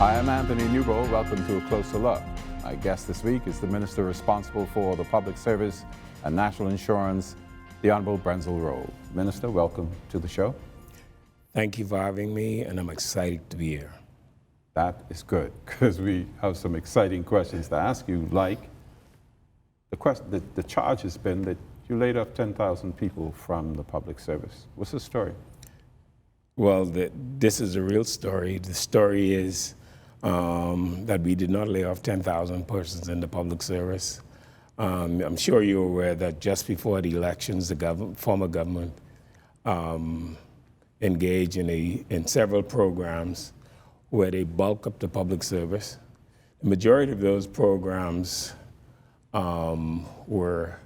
Hi, I'm Anthony NEWBOLD. Welcome to A Closer Look. My guest this week is the Minister responsible for the Public Service and National Insurance, the Honorable Brensil Rolle. Minister, welcome to the show. Thank you for having me, and I'm excited to be here. That is good, because we have some exciting questions to ask you, like the charge has been that you laid off 10,000 people from the public service. What's the story? Well, this is a real story. The story is that we did not lay off 10,000 persons in the public service. I'm sure you're aware that just before the elections, the former government engaged in several programs where they bulk up the public service. The majority of those programs were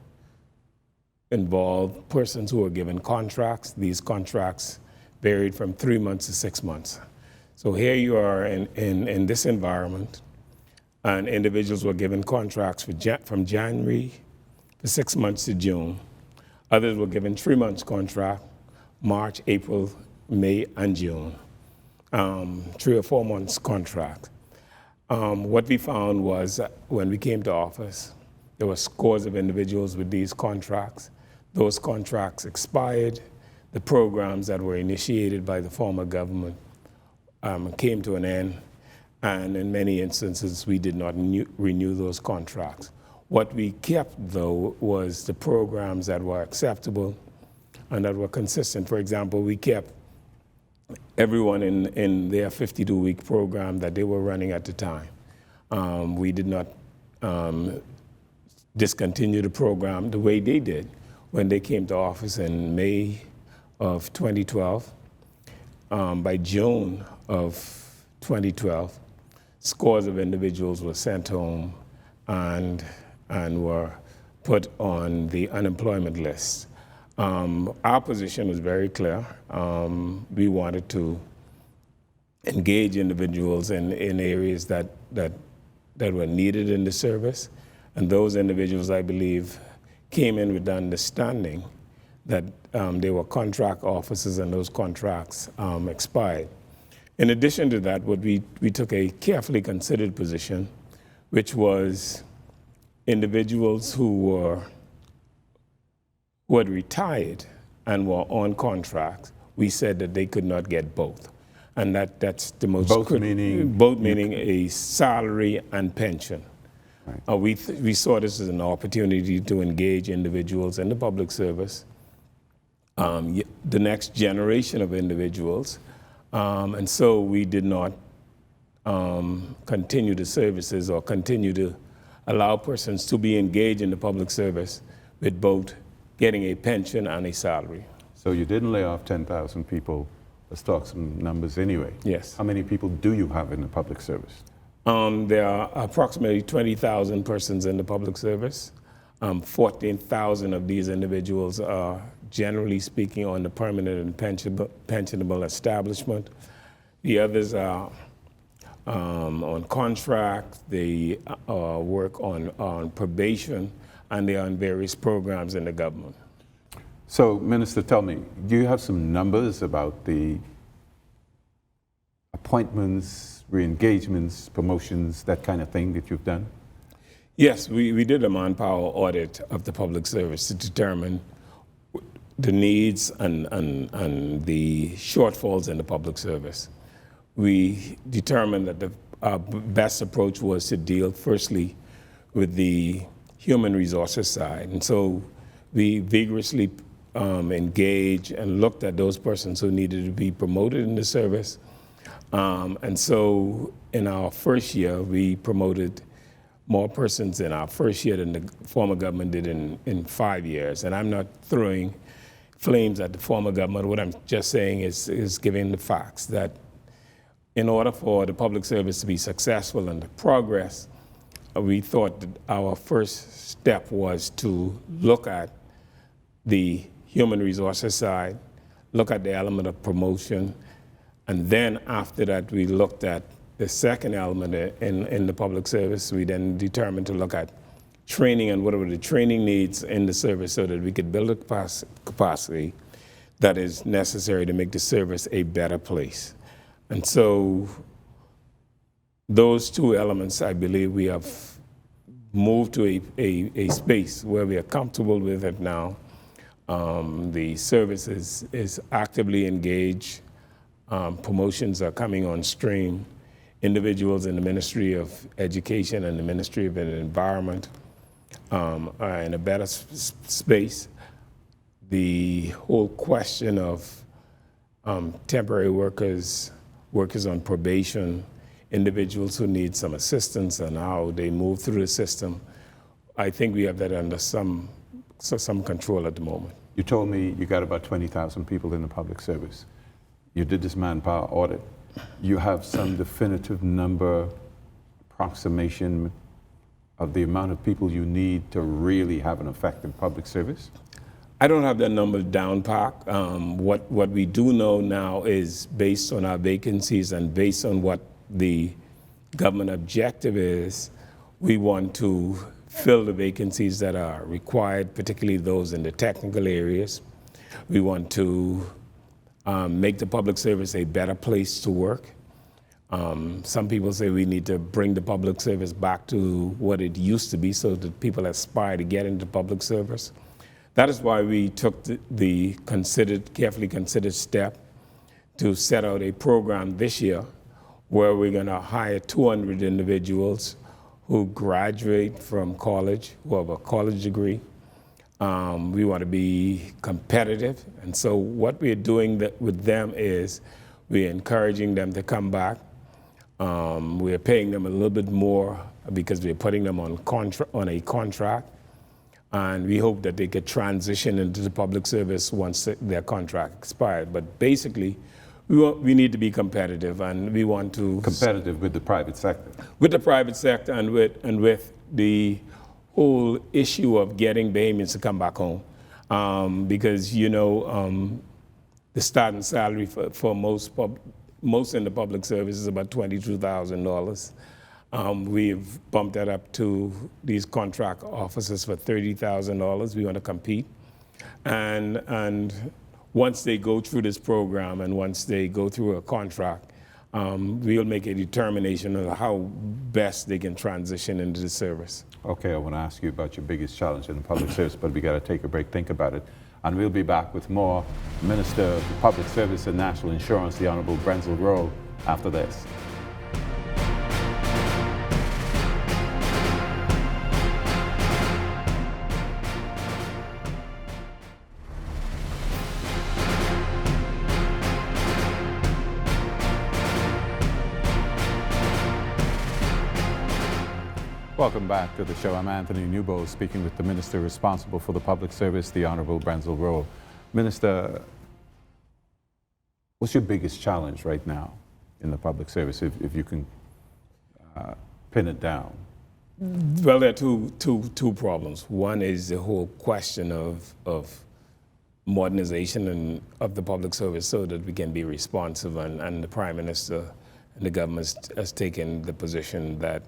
involved persons who were given contracts. These contracts varied from 3 months to 6 months. So here you are in this environment, and individuals were given contracts from January for 6 months to June. Others were given 3 months contract, March, April, May, and June. 3 or 4 months contract. What we found was that when we came to office, there were scores of individuals with these contracts. Those contracts expired. The programs that were initiated by the former government came to an end, and in many instances, we did not renew those contracts. What we kept, though, was the programs that were acceptable and that were consistent. For example, we kept everyone in their 52-week program that they were running at the time. We did not discontinue the program the way they did when they came to office in May of 2012. By June of 2012, scores of individuals were sent home and were put on the unemployment list. Our position was very clear. We wanted to engage individuals in areas that were needed in the service, and those individuals, I believe, came in with the understanding that they were contract officers and those contracts expired. In addition to that, we took a carefully considered position, which was individuals who had retired and were on contracts. We said that they could not get both. And that's the most both meaning? Both meaning a salary and pension. Right. We saw this as an opportunity to engage individuals in the public service, the next generation of individuals, and so we did not continue the services or continue to allow persons to be engaged in the public service with both getting a pension and a salary. So you didn't lay off 10,000 people. Let's talk some numbers anyway. Yes. How many people do you have in the public service? There are approximately 20,000 persons in the public service. 14,000 of these individuals are, generally speaking, on the permanent and pensionable establishment. The others are on contract, they work on probation, and they are on various programs in the government. So, Minister, tell me, do you have some numbers about the appointments, re-engagements, promotions, that kind of thing that you've done? Yes, we did a manpower audit of the public service to determine the needs and the shortfalls in the public service. We determined that our best approach was to deal firstly with the human resources side. And so we vigorously engaged and looked at those persons who needed to be promoted in the service. And so in our first year, we promoted more persons in our first year than the former government did in 5 years. And I'm not throwing flames at the former government. What I'm just saying is giving the facts that in order for the public service to be successful and to progress, we thought that our first step was to look at the human resources side, look at the element of promotion, and then after that we looked at the second element in the public service. We then determined to look at training and what were the training needs in the service so that we could build a capacity that is necessary to make the service a better place. And so those two elements, I believe we have moved to a space where we are comfortable with it now. The service is actively engaged. Promotions are coming on stream. Individuals in the Ministry of Education and the Ministry of Environment are in a better space. The whole question of temporary workers on probation, individuals who need some assistance and how they move through the system, I think we have that under some control at the moment. You told me you got about 20,000 people in the public service. You did this manpower audit. You have some definitive number, approximation of the amount of people you need to really have an effective public service? I don't have that number down, Park. What we do know now is based on our vacancies and based on what the government objective is, we want to fill the vacancies that are required, particularly those in the technical areas. We want to make the public service a better place to work. Some people say we need to bring the public service back to what it used to be so that people aspire to get into public service. That is why we took the carefully considered step to set out a program this year where we're going to hire 200 individuals who graduate from college, who have a college degree. We want to be competitive, and so what we're doing with them is we're encouraging them to come back. We're paying them a little bit more because we're putting them on a contract, and we hope that they could transition into the public service once their contract expired. But basically, we need to be competitive, and we want to competitive with the private sector. With the private sector and with the whole issue of getting Bahamians to come back home, because the starting salary for most in the public service is about $22,000. We've bumped that up to these contract officers for $30,000. We want to compete, and once they go through this program and once they go through a contract, we'll make a determination of how best they can transition into the service. Okay, I want to ask you about your biggest challenge in the public service, but we got to take a break, think about it. And we'll be back with more. Minister of Public Service and National Insurance, the Honorable Brensil Rolle, after this. Welcome back to the show. I'm Anthony NEWBOLD, speaking with the Minister responsible for the public service, the Honorable Brensil Rolle. Minister, what's your biggest challenge right now in the public service, if you can pin it down? Well, there are two problems. One is the whole question of modernization of the public service so that we can be responsive, and the Prime Minister and the government has taken the position that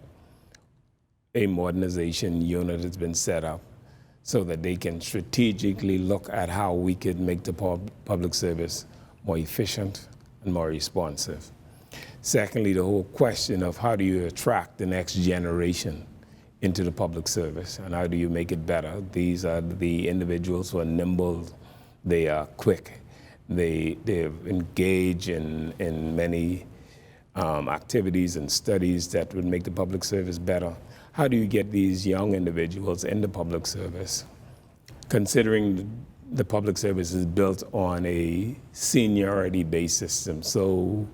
a modernization unit has been set up so that they can strategically look at how we could make the public service more efficient and more responsive. Secondly, the whole question of how do you attract the next generation into the public service and how do you make it better? These are the individuals who are nimble, they are quick, they engage in many activities and studies that would make the public service better. How do you get these young individuals in the public service? Considering the public service is built on a seniority-based system. So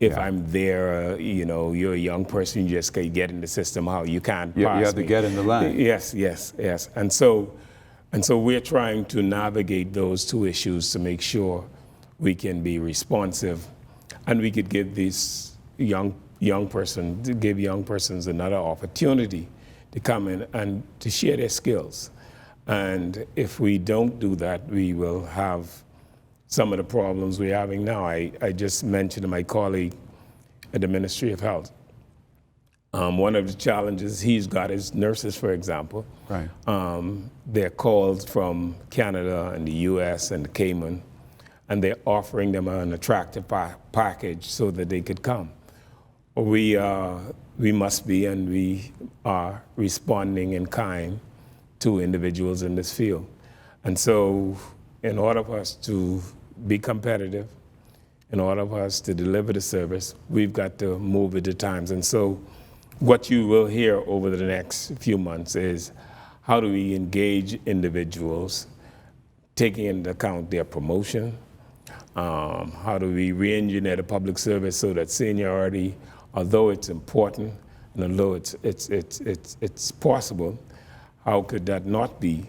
if I'm there, you're a young person, you just can't get in the system, how you can't pass You have to get in the line. Yes. And so we're trying to navigate those two issues to make sure we can be responsive and we could give these young persons another opportunity to come in and to share their skills. And if we don't do that, we will have some of the problems we're having now. I just mentioned to my colleague at the Ministry of Health, one of the challenges he's got is nurses, for example. Right. They're called from Canada and the US and the Cayman, and they're offering them an attractive package so that they could come. We are we must be, and we are responding in kind to individuals in this field. And so in order for us to be competitive, in order for us to deliver the service, we've got to move with the times. And so what you will hear over the next few months is how do we engage individuals, taking into account their promotion, how do we re-engineer the public service so that seniority, although it's important and although it's possible, how could that not be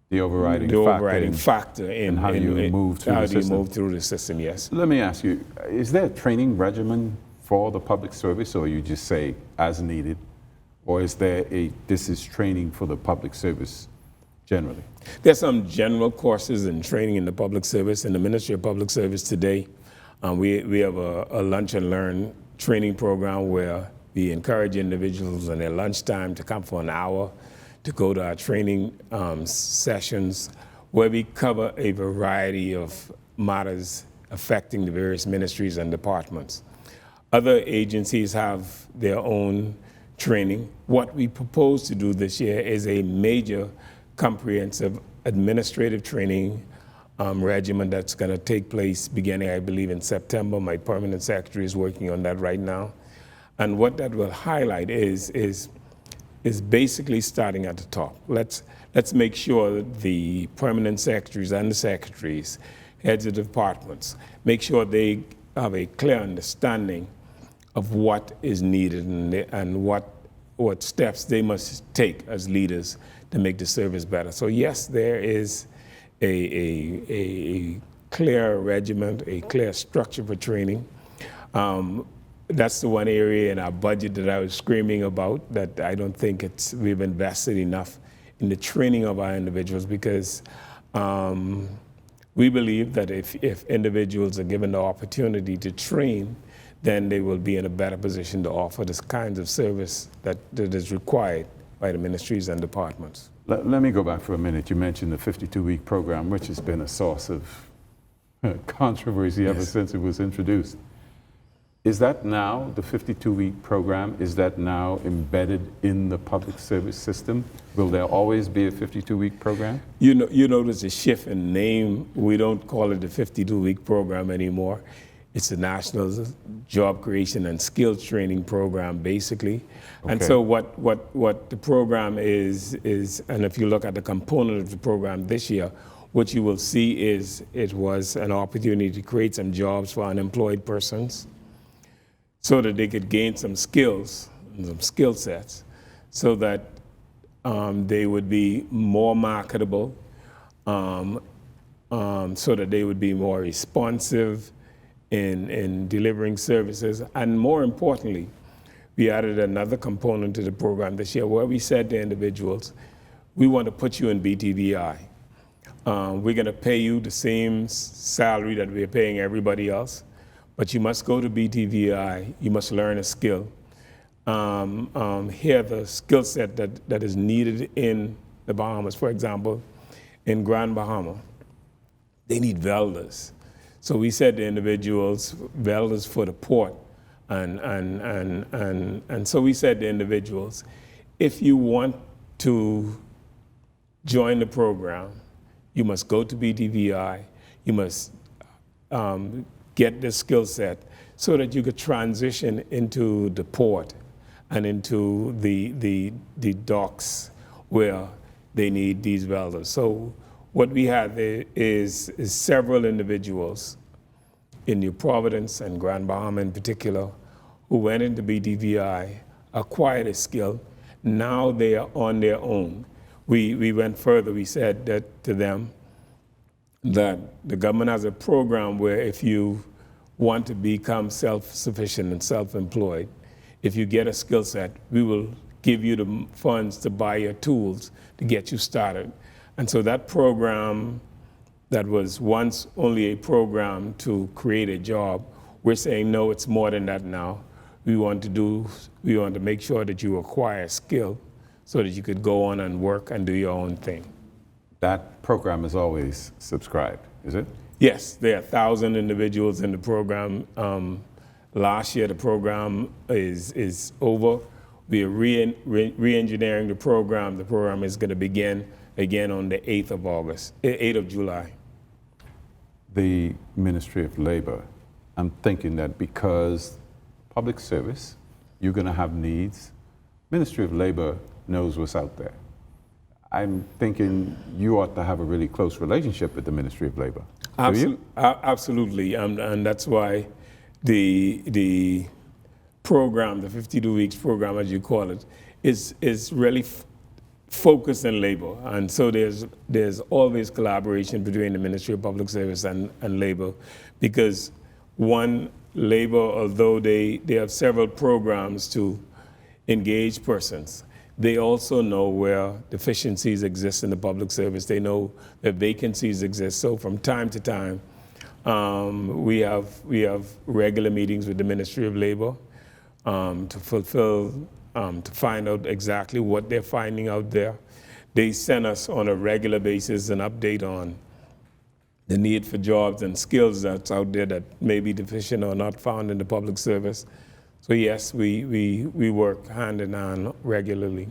The overriding factor in how you move through the system. Move through the system, yes. Let me ask you, is there a training regimen for the public service, or you just say as needed? Or is there this is training for the public service generally? There's some general courses and training in the public service. In the Ministry of Public Service today, we have a lunch and learn training program where we encourage individuals in their lunchtime to come for an hour to go to our training sessions where we cover a variety of matters affecting the various ministries and departments. Other agencies have their own training. What we propose to do this year is a major comprehensive administrative training regimen that's going to take place beginning, I believe, in September. My permanent secretary is working on that right now. And what that will highlight is basically starting at the top. Let's make sure that the permanent secretaries and the secretaries, heads of departments, make sure they have a clear understanding of what is needed and what steps they must take as leaders to make the service better. So yes, there is a clear regimen, a clear structure for training. That's the one area in our budget that I was screaming about, that I don't think we've invested enough in the training of our individuals, because we believe that if individuals are given the opportunity to train, then they will be in a better position to offer this kinds of service that is required by the ministries and departments. Let me go back for a minute. You mentioned the 52-week program, which has been a source of controversy ever since it was introduced. Is that now, the 52-week program, is that now embedded in the public service system? Will there always be a 52-week program? You notice a shift in name. We don't call it the 52-week program anymore. It's the National Job Creation and Skills Training Program, basically. Okay. And so what the program is, and if you look at the component of the program this year, what you will see is it was an opportunity to create some jobs for unemployed persons so that they could gain some skills and some skill sets so that they would be more marketable, so that they would be more responsive in delivering services. And more importantly, we added another component to the program this year where we said to individuals, we want to put you in BTVI. We're going to pay you the same salary that we're paying everybody else, but you must go to BTVI, you must learn a skill. Here the skill set that is needed in the Bahamas. For example, in Grand Bahama, they need welders. So we said to individuals, welders for the port. And so we said to individuals, if you want to join the program, you must go to BTVI, you must get the skill set so that you could transition into the port and into the docks where they need these welders. So what we have is several individuals in New Providence and Grand Bahama in particular who went into BTVI, acquired a skill. Now they are on their own. We went further. We said that to them that the government has a program where if you want to become self-sufficient and self-employed, if you get a skill set, we will give you the funds to buy your tools to get you started. And so that program that was once only a program to create a job, we're saying, no, it's more than that now. We want to make sure that you acquire skill so that you could go on and work and do your own thing. That program is always subscribed, is it? Yes, there are 1,000 individuals in the program Last year, the program is over. We are re-engineering the program. The program is going to begin again on the 8th of July. The Ministry of Labor, I'm thinking that because public service, you're going to have needs. Ministry of Labor knows what's out there. I'm thinking you ought to have a really close relationship with the Ministry of Labor. Do you? Absolutely, and that's why the program, the 52 weeks program, as you call it, is really focused on labor. And so there's always collaboration between the Ministry of Public Service and labor, because one, labor, although they have several programs to engage persons, they also know where deficiencies exist in the public service. They know that vacancies exist. So from time to time, we have regular meetings with the Ministry of Labor to find out exactly what they're finding out there. They send us on a regular basis an update on the need for jobs and skills that's out there that may be deficient or not found in the public service. So yes, we work hand in hand regularly.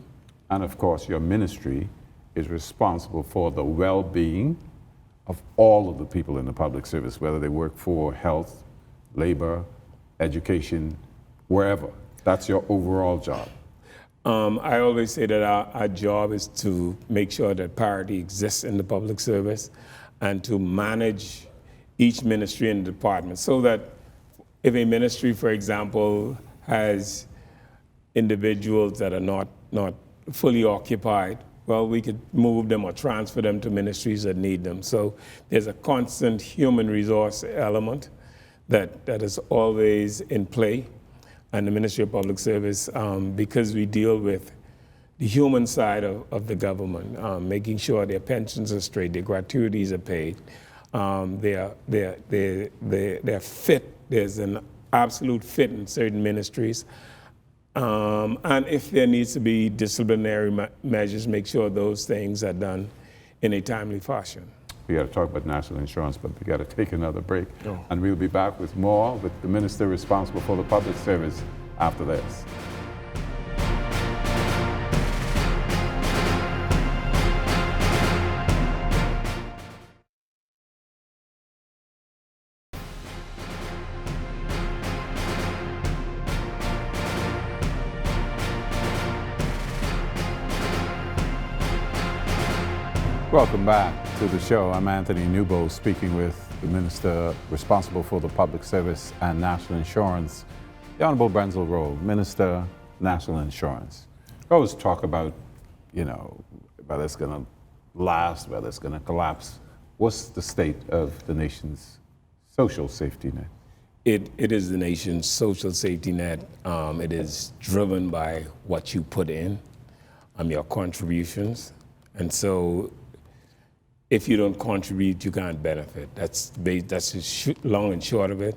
And of course, your ministry is responsible for the well-being of all of the people in the public service, whether they work for health, labor, education, wherever. That's your overall job. I always say that our job is to make sure that parity exists in the public service and to manage each ministry and department, so that if a ministry, for example, has individuals that are not fully occupied, well, we could move them or transfer them to ministries that need them. So there's a constant human resource element that is always in play. And the Ministry of Public Service, because we deal with the human side of the government, making sure their pensions are straight, their gratuities are paid, they're fit. There's an absolute fit in certain ministries. And if there needs to be disciplinary measures, make sure those things are done in a timely fashion. We got to talk about national insurance, but we got to take another break. Oh. And we'll be back with more with the minister responsible for the public service after this. Welcome back to the show. I'm Anthony NEWBOLD, speaking with the Minister responsible for the public service and national insurance, the Honorable Brensil Rolle, Minister, National Insurance. We always talk about, whether it's going to last, whether it's going to collapse. What's the state of the nation's social safety net? It is the nation's social safety net. It is driven by what you put in, your contributions. And so if you don't contribute, you can't benefit. That's the long and short of it.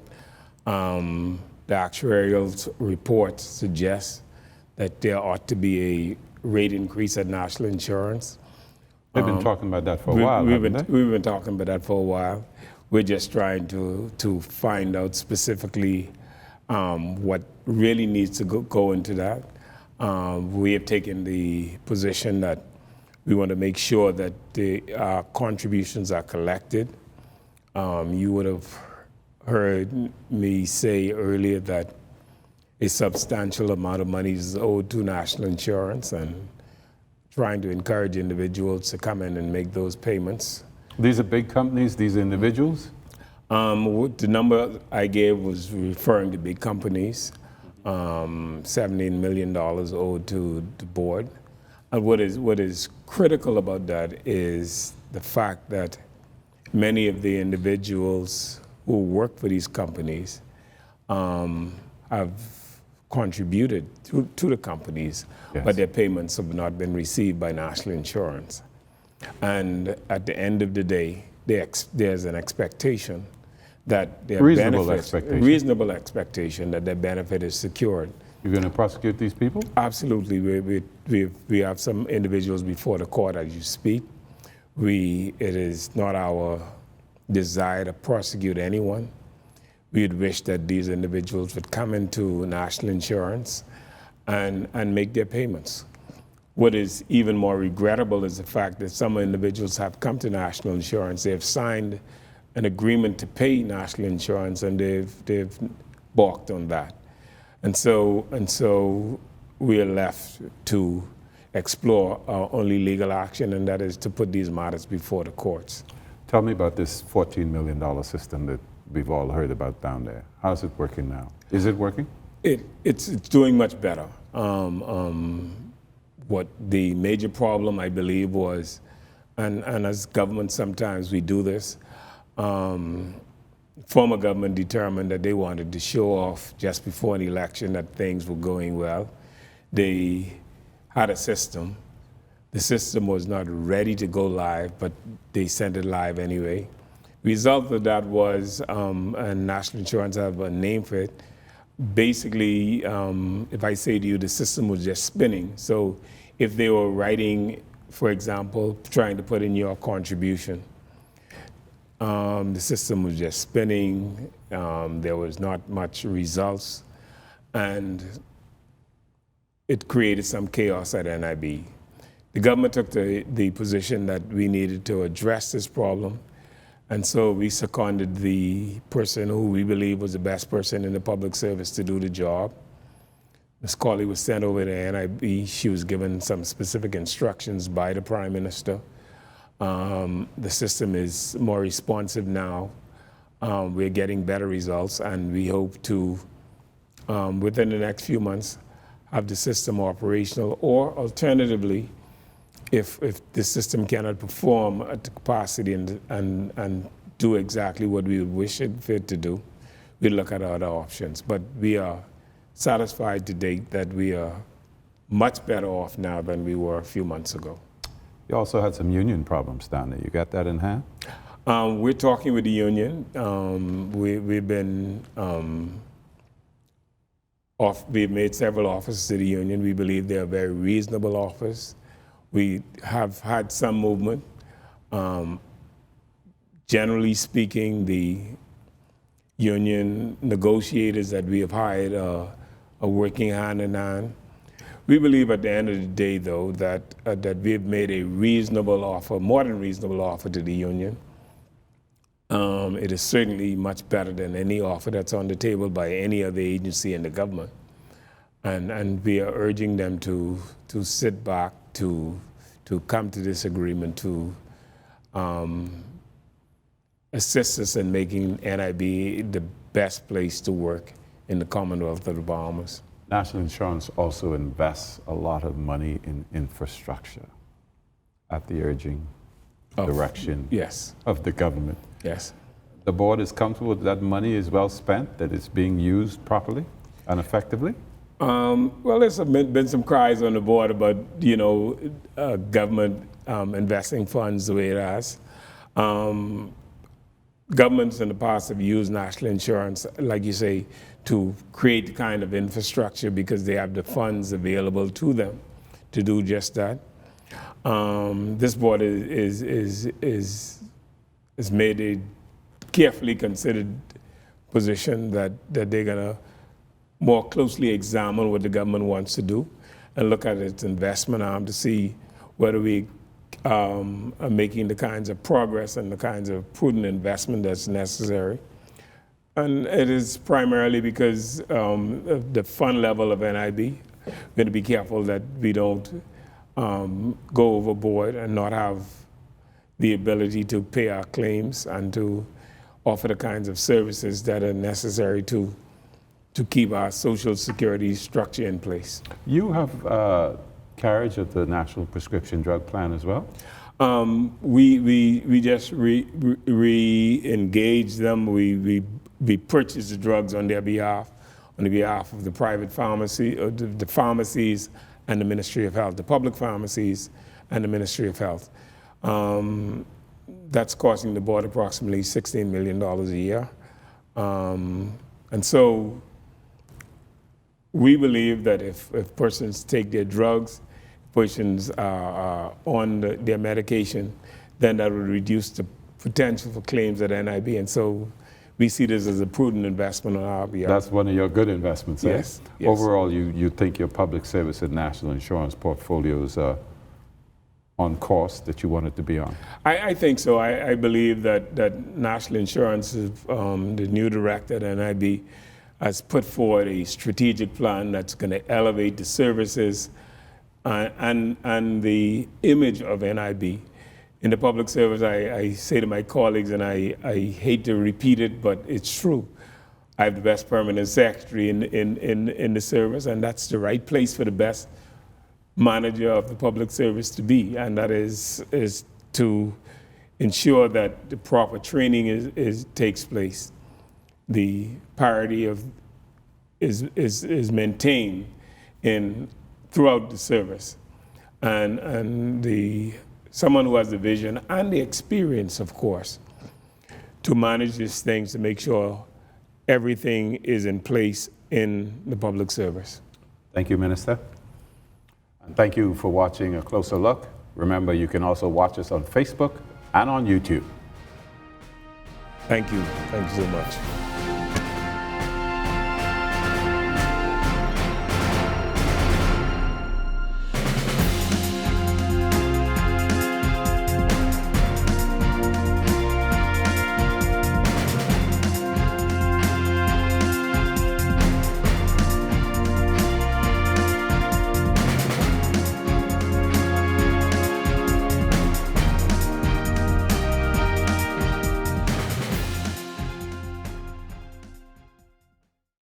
The actuarial report suggests that there ought to be a rate increase at national insurance. They've been talking about that for a while, haven't they? We've been talking about that for a while. We're just trying to find out specifically what really needs to go into that. We have taken the position that we want to make sure that our contributions are collected. You would have heard me say earlier that a substantial amount of money is owed to national insurance, and trying to encourage individuals to come in and make those payments. These are big companies, these are individuals? The number I gave was referring to big companies. $17 million owed to the board. And what is critical about that is the fact that many of the individuals who work for these companies have contributed to the companies, yes, but their payments have not been received by national insurance. And at the end of the day, there's an expectation that their reasonable expectation that their benefit is secured. You're going to prosecute these people? Absolutely. We have some individuals before the court as you speak. It is not our desire to prosecute anyone. we'd wish that these individuals would come into national insurance and make their payments. What is even more regrettable is the fact that some individuals have come to national insurance, they've signed an agreement to pay national insurance, and they've balked on that. And so we are left to explore our only legal action, and that is to put these matters before the courts. Tell me about this $14 million system that we've all heard about down there. How's it working now? Is it working? It's doing much better. What the major problem, I believe, was, and as government sometimes we do this, former government determined that they wanted to show off just before an election that things were going well. They had a system. The system was not ready to go live, but they sent it live anyway. Result of that was, and National Insurance have a name for it, basically, if I say to you, the system was just spinning. So if they were writing, for example, trying to put in your contribution, the system was just spinning. There was not much results, and it created some chaos at NIB. The government took the position that we needed to address this problem, and so we seconded the person who we believe was the best person in the public service to do the job. Ms. Cawley was sent over to NIB. She was given some specific instructions by the Prime Minister. The system is more responsive now. We're getting better results, and we hope to, within the next few months, have the system operational, or alternatively, if the system cannot perform at the capacity and do exactly what we would wish it fit to do, we'll look at other options. But we are satisfied to date that we are much better off now than we were a few months ago. You also had some union problems down there. You got that in hand? We're talking with the union. We've been we've made several offers to the union. We believe they're a very reasonable offers. We have had some movement. Generally speaking, the union negotiators that we have hired are working hand in hand. We believe at the end of the day, though, that we have made a reasonable offer, more than reasonable offer to the union. It is certainly much better than any offer that's on the table by any other agency in the government. And we are urging them to sit back, to come to this agreement, to assist us in making NIB the best place to work in the Commonwealth of the Bahamas. National Insurance also invests a lot of money in infrastructure at the urging direction Yes. of the government. Yes. The board is comfortable that money is well spent, that it's being used properly and effectively? Well, there's been some cries on the board about, government investing funds the way it has. Governments in the past have used national insurance, like you say, to create the kind of infrastructure because they have the funds available to them to do just that. This board is made a carefully considered position that they're going to more closely examine what the government wants to do and look at its investment arm to see whether we are making the kinds of progress and the kinds of prudent investment that's necessary. And it is primarily because of the fund level of NIB. We're going to be careful that we don't go overboard and not have the ability to pay our claims and to offer the kinds of services that are necessary to keep our social security structure in place. You have carriage of the National Prescription Drug Plan as well? We just re-engage them. We purchase the drugs on their behalf, on the behalf of the private pharmacy, the pharmacies and the Ministry of Health, the public pharmacies and the Ministry of Health. That's costing the board approximately $16 million a year. And so we believe that if persons take their drugs, persons are on their medication, then that would reduce the potential for claims at NIB. And so we see this as a prudent investment on our behalf. That's one of your good investments, eh? Yes, yes. Overall, you think your public service and national insurance portfolios are on course that you want it to be on? I think so. I believe that National Insurance, the new director at NIB, has put forward a strategic plan that's going to elevate the services and the image of NIB. In the public service, I say to my colleagues, and I hate to repeat it, but it's true. I have the best permanent secretary in the service, and that's the right place for the best manager of the public service to be, and that is to ensure that the proper training takes place. The parity is maintained throughout the service, and someone who has the vision and the experience, of course, to manage these things to make sure everything is in place in the public service. Thank you, Minister. And thank you for watching A Closer Look. Remember, you can also watch us on Facebook and on YouTube. Thank you. Thank you so much.